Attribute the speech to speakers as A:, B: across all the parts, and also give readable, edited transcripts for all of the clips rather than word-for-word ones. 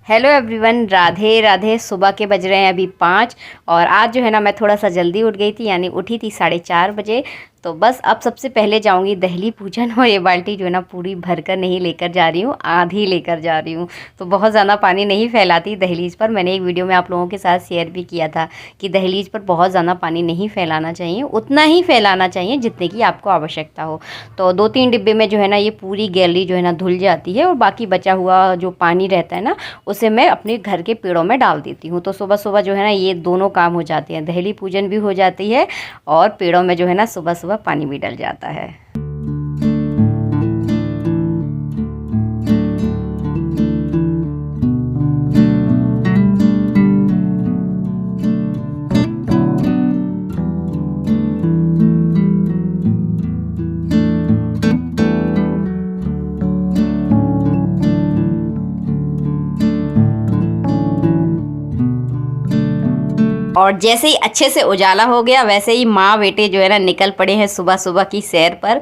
A: Hello everyone, Radhe Radhe. सुबह के बज रहे हैं अभी 5 और आज जो है ना मैं थोड़ा सा जल्दी उठ गई थी, यानी उठी थी 4:30 बजे। तो बस अब सबसे पहले जाऊंगी दहली पूजन, और ये बाल्टी जो है ना पूरी भरकर नहीं लेकर जा रही हूँ, आधी लेकर जा रही हूँ। तो बहुत ज़्यादा पानी नहीं फैलाती दहलीज पर। मैंने एक वीडियो में आप लोगों के साथ शेयर भी किया था कि दहलीज पर बहुत ज़्यादा पानी नहीं फैलाना चाहिए, उतना ही फैलाना चाहिए जितने की आपको आवश्यकता हो। तो 2-3 डिब्बे में जो है ना ये पूरी गैलरी जो है ना धुल जाती है, और बाकी बचा हुआ जो पानी रहता है ना उसे मैं अपने घर के पेड़ों में डाल देती हूँ। तो सुबह सुबह जो है ना ये दोनों काम हो जाते हैं, दहली पूजन भी हो जाती है और पेड़ों में जो है ना सुबह सुबह पानी भी डल जाता है। और जैसे ही अच्छे से उजाला हो गया वैसे ही माँ बेटे जो है ना निकल पड़े हैं सुबह सुबह की सैर पर।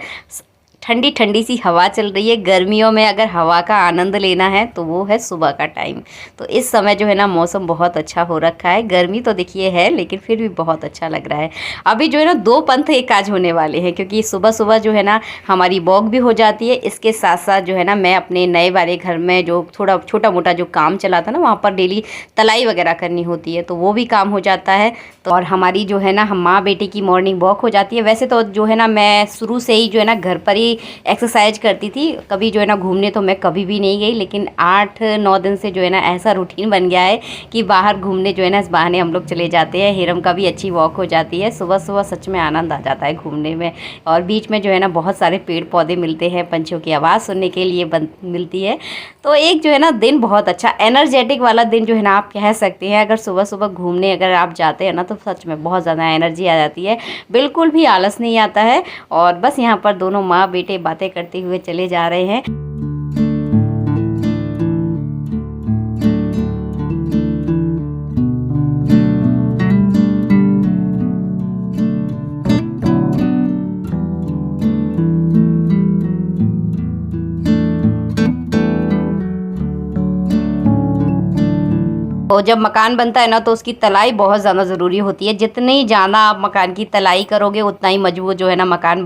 A: ठंडी ठंडी सी हवा चल रही है। गर्मियों में अगर हवा का आनंद लेना है तो वो है सुबह का टाइम। तो इस समय जो है ना मौसम बहुत अच्छा हो रखा है। गर्मी तो देखिए है, लेकिन फिर भी बहुत अच्छा लग रहा है। अभी जो है ना 2 पंथ एक काज होने वाले हैं, क्योंकि सुबह सुबह जो है ना हमारी वॉक भी हो जाती है। इसके साथ साथ जो है ना मैं अपने नए वाले घर में जो थोड़ा छोटा मोटा जो काम चला था ना, वहाँ पर डेली तलाई वगैरह करनी होती है, तो वो भी काम हो जाता है। तो और हमारी जो है ना हम माँ बेटे की मॉर्निंग वॉक हो जाती है। वैसे तो जो है ना मैं शुरू से ही जो है ना घर पर ही एक्सरसाइज करती थी। कभी जो है ना घूमने तो मैं कभी भी नहीं गई, लेकिन 8-9 दिन से जो है ना ऐसा रूटीन बन गया है कि बाहर घूमने जो है ना इस बहाने हम लोग चले जाते हैं। हिरम का भी अच्छी वॉक हो जाती है। सुबह सुबह सच में आनंद आ जाता है घूमने में। और बीच में जो है ना बहुत सारे पेड़ पौधे मिलते हैं, पंछियों की आवाज़ सुनने के लिए मिलती है। तो एक जो है ना दिन बहुत अच्छा एनर्जेटिक वाला दिन जो है ना आप कह सकते हैं। अगर सुबह सुबह घूमने अगर आप जाते हैं ना तो सच में बहुत ज़्यादा एनर्जी आ जाती है, बिल्कुल भी आलस नहीं आता है। और बस यहाँ पर दोनों माँ बेटे बातें करते हुए चले जा रहे हैं। और जब मकान बनता है ना तो उसकी तलाई बहुत ज़्यादा ज़रूरी होती है। जितनी ज़्यादा आप मकान की तलाई करोगे उतना ही मजबूत जो है ना मकान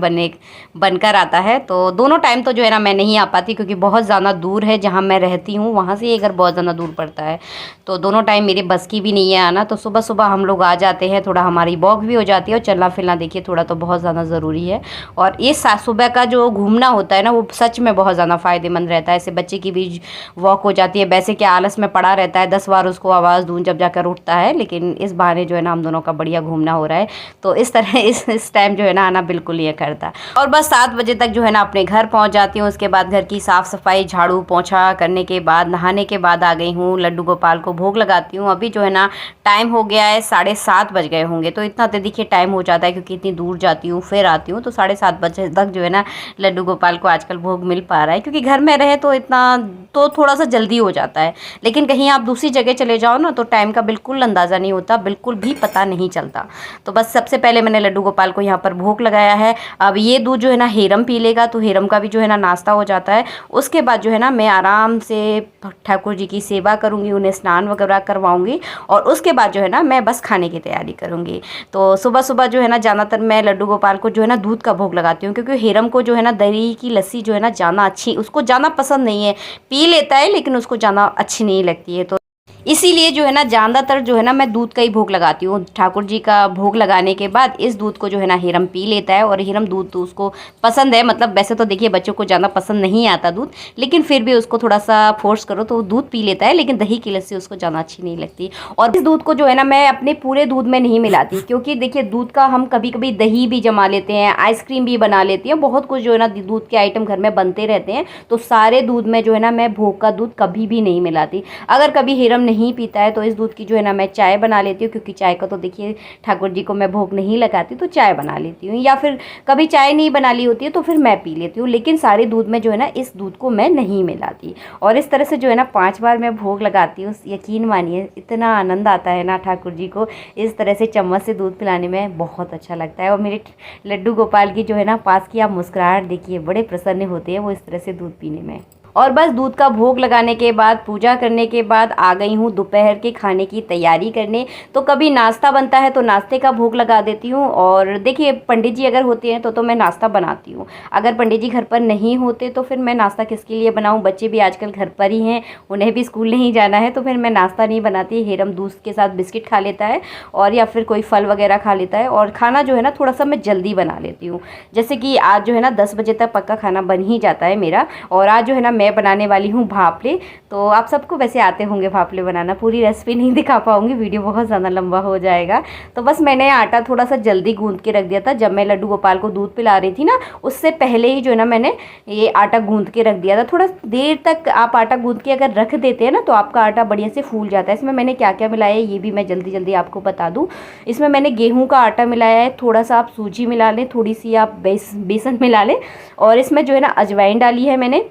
A: बनकर आता है। तो दोनों टाइम तो जो है ना मैं नहीं आ पाती, क्योंकि बहुत ज़्यादा दूर है जहाँ मैं रहती हूँ, वहाँ से ये घर बहुत ज़्यादा दूर पड़ता है। तो दोनों टाइम मेरे बस की भी नहीं है आना। तो सुबह सुबह हम लोग आ जाते हैं, थोड़ा हमारी वॉक भी हो जाती है और चलना फिरना देखिए थोड़ा तो बहुत ज़्यादा ज़रूरी है। और ये सुबह का जो घूमना होता है ना वो सच में बहुत ज़्यादा फ़ायदेमंद रहता है। ऐसे बच्चे की भी वॉक हो जाती है। वैसे क्या आलस में पड़ा रहता है, 10 बार उसको आवाज़ दूं जब जाकर उठता है, लेकिन इस बहाने जो है ना हम दोनों का बढ़िया घूमना हो रहा है। तो इस तरह इस टाइम जो है ना आना बिल्कुल नहीं करता। और बस 7 बजे तक जो है ना अपने घर पहुंच जाती हूँ। उसके बाद घर की साफ़ सफाई झाड़ू पोंछा करने के बाद नहाने के बाद आ गई हूँ। लड्डू गोपाल को भोग लगाती हूँ। अभी जो है ना टाइम हो गया है 7:30 बज गए होंगे। तो इतना तो देखिए टाइम हो जाता है, क्योंकि इतनी दूर जाती हूँ फिर आती हूँ। तो 7:30 बजे तक जो है ना लड्डू गोपाल को आजकल भोग मिल पा रहा है, क्योंकि घर में रहे तो इतना तो थोड़ा सा जल्दी हो जाता है। लेकिन कहीं आप दूसरी जगह चले जाओ ना तो टाइम का बिल्कुल अंदाज़ा नहीं होता, बिल्कुल भी पता नहीं चलता। तो बस सबसे पहले मैंने लड्डू गोपाल को यहाँ पर भोग लगाया है। अब ये दूध जो है ना हिरम पी लेगा, तो हिरम का भी जो है ना नाश्ता हो जाता है। उसके बाद जो है ना मैं आराम से ठाकुर जी की सेवा करूँगी, उन्हें स्नान वगैरह करवाऊँगी, और उसके बाद जो है ना मैं बस खाने की तैयारी करूँगी। तो सुबह सुबह जो है ना ज़्यादातर मैं लड्डू गोपाल को जो है ना दूध का भोग लगाती हूँ, क्योंकि हिरम को जो है ना दही की लस्सी जो है ना ज़्यादा अच्छी उसको ज़्यादा पसंद नहीं है। पी लेता है लेकिन उसको ज़्यादा अच्छी नहीं लगती है। तो इसीलिए जो है ना ज़्यादातर जो है ना मैं दूध का ही भोग लगाती हूँ। ठाकुर जी का भोग लगाने के बाद इस दूध को जो है ना हिरम पी लेता है, और हिरम दूध तो उसको पसंद है। मतलब वैसे तो देखिए बच्चों को ज़्यादा पसंद नहीं आता दूध, लेकिन फिर भी उसको थोड़ा सा फोर्स करो तो वो दूध पी लेता है। लेकिन दही की लस्सी उसको ज़्यादा अच्छी नहीं लगती। और इस दूध को जो है ना मैं अपने पूरे दूध में नहीं मिलाती, क्योंकि देखिए दूध का हम कभी कभी दही भी जमा लेते हैं, आइसक्रीम भी बना लेती हैं, बहुत कुछ जो है ना दूध के आइटम घर में बनते रहते हैं। तो सारे दूध में जो है ना मैं भोग का दूध कभी भी नहीं मिलाती। अगर कभी हिरम नहीं पीता है तो इस दूध की जो है ना मैं चाय बना लेती हूँ, क्योंकि चाय का तो देखिए ठाकुर जी को मैं भोग नहीं लगाती, तो चाय बना लेती हूँ। या फिर कभी चाय नहीं बना ली होती है तो फिर मैं पी लेती हूँ, लेकिन सारे दूध में जो है ना इस दूध को मैं नहीं मिलाती। और इस तरह से जो है ना 5 बार मैं भोग लगाती हूँ। यकीन मानिए इतना आनंद आता है ना ठाकुर जी को इस तरह से चम्मच से दूध पिलाने में, बहुत अच्छा लगता है। और मेरे लड्डू गोपाल की जो है ना पास की आप मुस्कुराहट देखिए, बड़े प्रसन्न होते हैं वो इस तरह से दूध पीने में। और बस दूध का भोग लगाने के बाद, पूजा करने के बाद आ गई हूँ दोपहर के खाने की तैयारी करने। तो कभी नाश्ता बनता है तो नाश्ते का भोग लगा देती हूँ, और देखिए पंडित जी अगर होते हैं तो मैं नाश्ता बनाती हूँ। अगर पंडित जी घर पर नहीं होते तो फिर मैं नाश्ता किसके लिए बनाऊँ, बच्चे भी आजकल घर पर ही हैं, उन्हें भी स्कूल नहीं जाना है, तो फिर मैं नाश्ता नहीं बनाती। हेरम दूध के साथ बिस्किट खा लेता है और या फिर कोई फल वगैरह खा लेता है। और खाना जो है ना थोड़ा सा मैं जल्दी बना लेती हूँ, जैसे कि आज जो है ना 10 बजे तक पक्का खाना बन ही जाता है मेरा। और आज जो है ना मैं बनाने वाली हूँ भापले। तो आप सबको वैसे आते होंगे भापले बनाना, पूरी रेसिपी नहीं दिखा पाऊँगी, वीडियो बहुत ज़्यादा लंबा हो जाएगा। तो बस मैंने आटा थोड़ा सा जल्दी गूँध के रख दिया था। जब मैं लड्डू गोपाल को दूध पिला रही थी ना, उससे पहले ही जो है ना मैंने ये आटा गूँध के रख दिया था। थोड़ा देर तक आप आटा गूँध के अगर रख देते हैं ना तो आपका आटा बढ़िया से फूल जाता है। इसमें मैंने क्या क्या मिलाया है ये भी मैं जल्दी जल्दी आपको बता दूँ। इसमें मैंने गेहूँ का आटा मिलाया है, थोड़ा सा आप सूजी मिला लें, थोड़ी सी आप बेसन मिला लें, और इसमें जो है ना अजवाइन डाली है मैंने,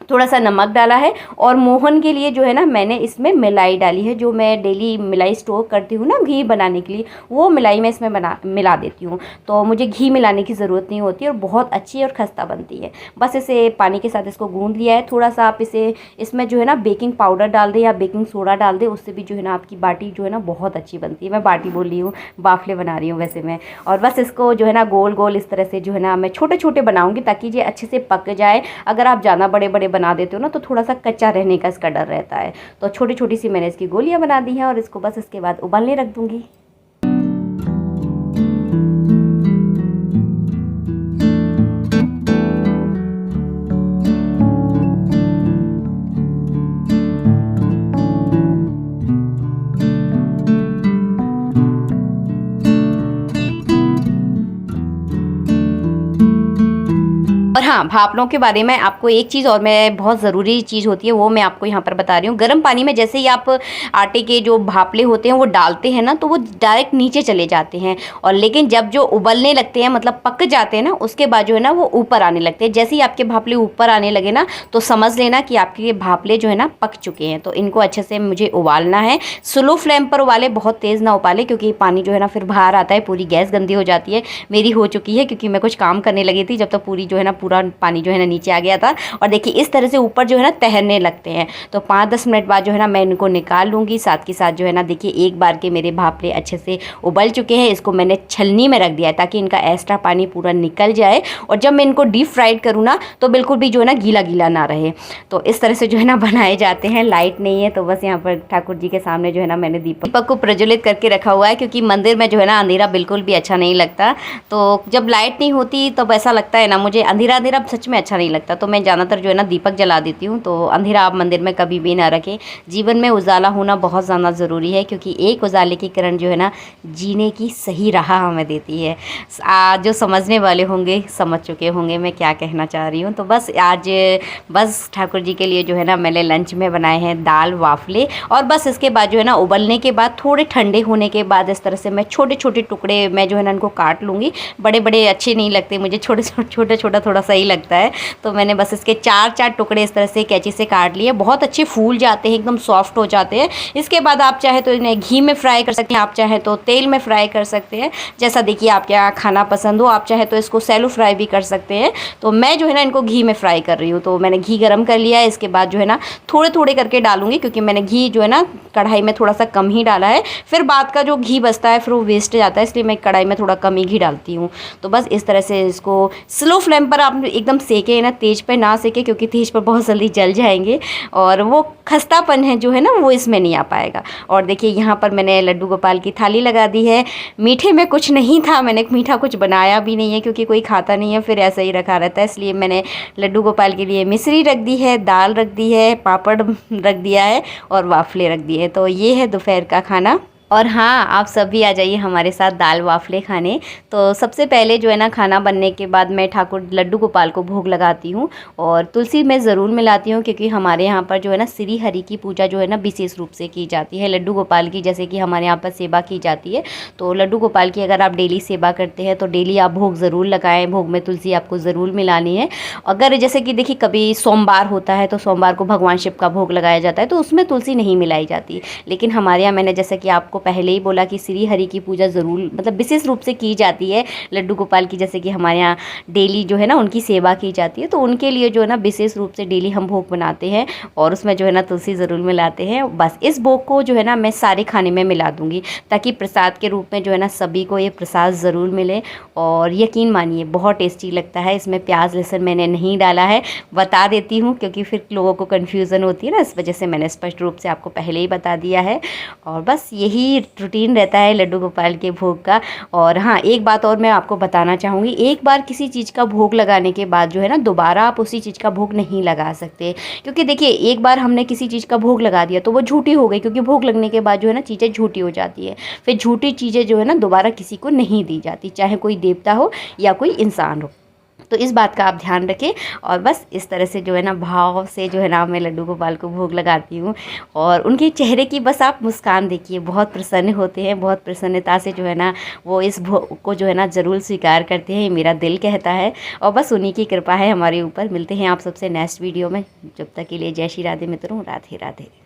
A: थोड़ा सा नमक डाला है, और मोहन के लिए जो है ना मैंने इसमें मिलाई डाली है। जो मैं डेली मिलाई स्टोर करती हूँ ना घी बनाने के लिए, वो मिलाई मैं इसमें मिला देती हूँ। तो मुझे घी मिलाने की ज़रूरत नहीं होती और बहुत अच्छी और खस्ता बनती है। बस इसे पानी के साथ इसको गूँध लिया है। थोड़ा सा आप इसमें जो है ना बेकिंग पाउडर डाल दें या बेकिंग सोडा डाल दें, उससे भी जो है ना आपकी बाटी जो है ना बहुत अच्छी बनती है। मैं बाटी बोल रही हूँ, बाफले बना रही हूँ वैसे मैं। और बस इसको जो है ना गोल गोल इस तरह से जो है ना मैं छोटे छोटे बनाऊँगी ताकि ये अच्छे से पक जाए। अगर आप ज़्यादा बड़े बड़े बना देते हो ना तो थोड़ा सा कच्चा रहने का इसका डर रहता है। तो छोटी छोटी सी मैंने इसकी गोलियां बना दी हैं और इसको बस इसके बाद उबालने रख दूंगी। और हाँ, भापलों के बारे में आपको एक चीज़ और मैं बहुत ज़रूरी चीज़ होती है वो मैं आपको यहाँ पर बता रही हूँ। गर्म पानी में जैसे ही आप आटे के जो भापले होते हैं वो डालते हैं ना तो वो डायरेक्ट नीचे चले जाते हैं, और लेकिन जब जो उबलने लगते हैं मतलब पक जाते हैं ना उसके बाद जो है ना वो ऊपर आने लगते हैं। जैसे ही आपके भापले ऊपर आने लगे ना तो समझ लेना कि आपके ये भापले जो है ना पक चुके हैं। तो इनको अच्छे से मुझे उबालना है। स्लो फ्लेम पर उबाले, बहुत तेज़ ना उबाले क्योंकि पानी जो है ना फिर बाहर आता है, पूरी गैस गंदी हो जाती है। मेरी हो चुकी है क्योंकि मैं कुछ काम करने लगी थी जब तक पूरी जो है ना पूरा पानी जो है ना नीचे आ गया था। और देखिए इस तरह से ऊपर जो है ना तैरने लगते हैं। तो 5-10 मिनट बाद जो है ना मैं इनको निकाल लूँगी। साथ के साथ जो है ना देखिए एक बार के मेरे भापले अच्छे से उबल चुके हैं। इसको मैंने छलनी में रख दिया है ताकि इनका एक्स्ट्रा पानी पूरा निकल जाए, और जब मैं इनको डीप फ्राइड करूँ ना तो बिल्कुल भी जो है ना गीला गीला ना रहे। तो इस तरह से जो है ना बनाए जाते हैं। लाइट नहीं है तो बस यहाँ पर ठाकुर जी के सामने जो है ना मैंने दीपक को प्रज्वलित करके रखा हुआ है, क्योंकि मंदिर में जो है ना अंधेरा बिल्कुल भी अच्छा नहीं लगता। तो जब लाइट नहीं होती तब ऐसा लगता है ना, मुझे अंधेरा अंधेरा सच में अच्छा नहीं लगता। तो मैं ज़्यादातर जो है ना दीपक जला देती हूँ। तो अंधेरा आप मंदिर में कभी भी ना रखें। जीवन में उजाला होना बहुत ज़्यादा ज़रूरी है, क्योंकि एक उजाले की किरण जो है ना जीने की सही राह हमें देती है। जो समझने वाले होंगे समझ चुके होंगे मैं क्या कहना चाह रही हूँ। तो बस आज बस ठाकुर जी के लिए जो है ना मैंने लंच में बनाए हैं दाल वाफले। और बस इसके बाद जो है ना उबलने के बाद थोड़े ठंडे होने के बाद इस तरह से मैं छोटे छोटे टुकड़े में जो है ना इनको काट लूँगी। बड़े बड़े अच्छे नहीं लगते मुझे, छोटा छोटा थोड़ा सही लगता है। तो मैंने बस इसके 4 टुकड़े इस तरह से कैंची से काट लिए। बहुत अच्छे फूल जाते हैं, एकदम सॉफ्ट हो जाते हैं। इसके बाद आप चाहे तो इन्हें घी में फ्राई कर सकते हैं, आप चाहे तो तेल में फ्राई कर सकते हैं, जैसा देखिए आप क्या खाना पसंद हो। आप चाहे तो इसको सैलो फ्राई भी कर सकते हैं। तो मैं जो है ना इनको घी में फ्राई कर रही हूँ। तो मैंने घी गर्म कर लिया है। इसके बाद जो है ना थोड़े थोड़े करके डालूंगी, क्योंकि मैंने घी जो है ना कढ़ाई में थोड़ा सा कम ही डाला है। फिर बाद का जो घी बचता है फिर वो वेस्ट जाता है, इसलिए मैं कढ़ाई में थोड़ा कम ही घी डालती हूँ। तो बस इस तरह से इसको स्लो फ्लेम पर आप एकदम सेके ना, तेज पे ना सेके, क्योंकि तेज पर बहुत जल्दी जल जाएंगे और वो खस्तापन है जो है ना वो इसमें नहीं आ पाएगा। और देखिए यहाँ पर मैंने लड्डू गोपाल की थाली लगा दी है। मीठे में कुछ नहीं था, मैंने मीठा कुछ बनाया भी नहीं है क्योंकि कोई खाता नहीं है, फिर ऐसा ही रखा रहता है। इसलिए मैंने लड्डू गोपाल के लिए मिश्री रख दी है, दाल रख दी है, पापड़ रख दिया है और वाफले रख दिए। तो ये है दोपहर का खाना। और हाँ, आप सब भी आ जाइए हमारे साथ दाल वाफले खाने। तो सबसे पहले जो है ना खाना बनने के बाद मैं ठाकुर लड्डू गोपाल को भोग लगाती हूँ, और तुलसी मैं ज़रूर मिलाती हूँ, क्योंकि हमारे यहाँ पर जो है ना श्री हरि की पूजा जो है ना विशेष रूप से की जाती है। लड्डू गोपाल की जैसे कि हमारे यहाँ पर सेवा की जाती है, तो लड्डू गोपाल की अगर आप डेली सेवा करते हैं तो डेली आप भोग ज़रूर लगाएँ। भोग में तुलसी आपको ज़रूर मिलानी है। अगर जैसे कि देखिए कभी सोमवार होता है तो सोमवार को भगवान शिव का भोग लगाया जाता है, तो उसमें तुलसी नहीं मिलाई जाती। लेकिन हमारे यहाँ मैंने जैसे कि आपको आपको पहले ही बोला कि श्री हरि की पूजा ज़रूर मतलब विशेष रूप से की जाती है लड्डू गोपाल की, जैसे कि हमारे यहाँ डेली जो है ना उनकी सेवा की जाती है, तो उनके लिए जो है ना विशेष रूप से डेली हम भोग बनाते हैं और उसमें जो है ना तुलसी ज़रूर मिलाते हैं। बस इस भोग को जो है ना मैं सारे खाने में मिला दूँगी ताकि प्रसाद के रूप में जो है ना सभी को ये प्रसाद ज़रूर मिले। और यकीन मानिए बहुत टेस्टी लगता है। इसमें प्याज लहसुन मैंने नहीं डाला है, बता देती हूँ क्योंकि फिर लोगों को कन्फ्यूज़न होती है ना, इस वजह से मैंने स्पष्ट रूप से आपको पहले ही बता दिया है। और बस यही रूटीन रहता है लड्डू गोपाल के भोग का। और हाँ, एक बात और मैं आपको बताना चाहूँगी, एक बार किसी चीज़ का भोग लगाने के बाद जो है ना दोबारा आप उसी चीज़ का भोग नहीं लगा सकते, क्योंकि देखिए एक बार हमने किसी चीज़ का भोग लगा दिया तो वो झूठी हो गई, क्योंकि भोग लगने के बाद जो है ना चीज़ें झूठी हो जाती है। फिर झूठी चीज़ें जो है ना दोबारा किसी को नहीं दी जाती, चाहे कोई देवता हो या कोई इंसान हो। तो इस बात का आप ध्यान रखें। और बस इस तरह से जो है ना भाव से जो है ना मैं लड्डू गोपाल को भोग लगाती हूँ। और उनके चेहरे की बस आप मुस्कान देखिए, बहुत प्रसन्न होते हैं, बहुत प्रसन्नता से जो है ना वो इस भोग को जो है ना ज़रूर स्वीकार करते हैं, मेरा दिल कहता है। और बस उन्हीं की कृपा है हमारे ऊपर। मिलते हैं आप सबसे नेक्स्ट वीडियो में, जब तक के लिए जय श्री राधे मित्रों, राधे राधे।